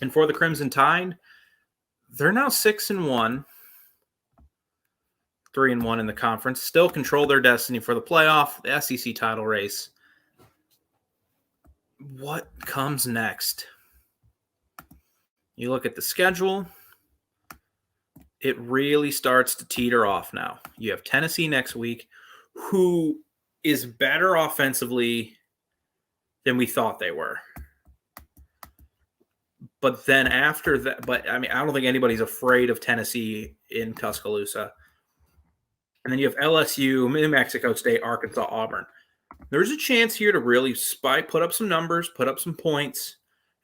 And for the Crimson Tide, they're now 6-1, 3-1 in the conference. Still control their destiny for the playoff, the SEC title race. What comes next? You look at the schedule, it really starts to teeter off now. You have Tennessee next week, who is better offensively than we thought they were. But then after that, I don't think anybody's afraid of Tennessee in Tuscaloosa. And then you have LSU, New Mexico State, Arkansas, Auburn. There's a chance here to really put up some numbers, put up some points,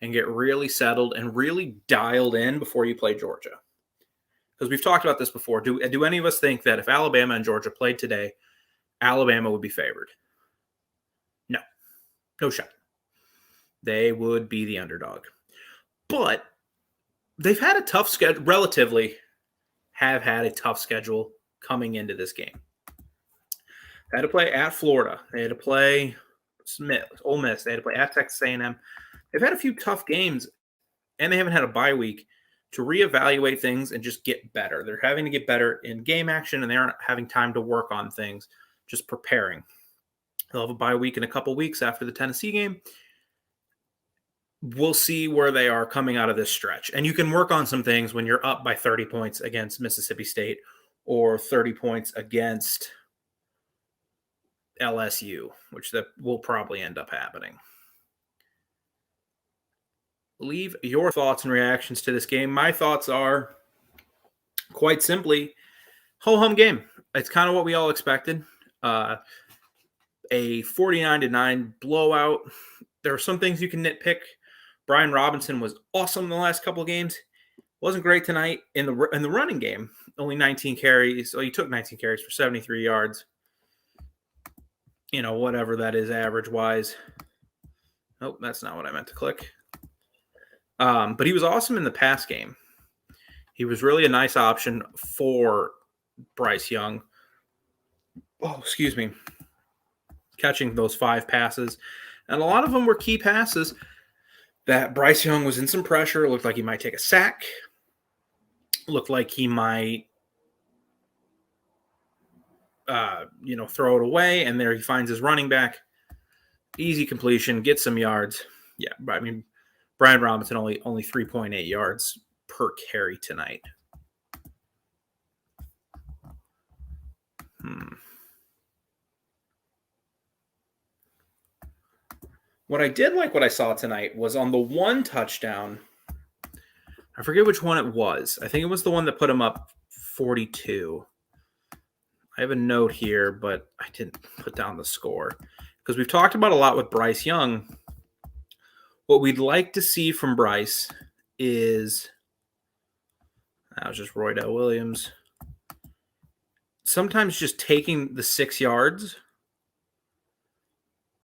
and get really settled and really dialed in before you play Georgia. Because we've talked about this before. Do any of us think that if Alabama and Georgia played today, Alabama would be favored? No. No shot. They would be the underdog. But they've had a tough schedule, relatively have had a tough schedule coming into this game. They had to play at Florida. They had to play Ole Miss. They had to play at Texas A&M. They've had a few tough games, and they haven't had a bye week to reevaluate things and just get better. They're having to get better in game action, and they aren't having time to work on things, just preparing. They'll have a bye week in a couple weeks after the Tennessee game. We'll see where they are coming out of this stretch. And you can work on some things when you're up by 30 points against Mississippi State or 30 points against LSU, which that will probably end up happening. Leave your thoughts and reactions to this game. My thoughts are, quite simply, ho-hum game. It's kind of what we all expected. A 49-9 blowout. There are some things you can nitpick. Brian Robinson was awesome in the last couple of games. Wasn't great tonight in the running game. Only 19 carries. He took 19 carries for 73 yards. Whatever that is average-wise. Nope, that's not what I meant to click. But he was awesome in the pass game. He was really a nice option for Bryce Young. Oh, excuse me. Catching those 5 passes. And a lot of them were key passes that Bryce Young was in some pressure. Looked like he might take a sack. Looked like he might, throw it away. And there he finds his running back. Easy completion, gets some yards. Yeah, Brian Robinson only 3.8 yards per carry tonight. What I did like what I saw tonight was on the one touchdown. I forget which one it was. I think it was the one that put him up 42. I have a note here, but I didn't put down the score. Because we've talked about a lot with Bryce Young. What we'd like to see from Bryce is, that was just Roydell Williams, sometimes just taking the 6 yards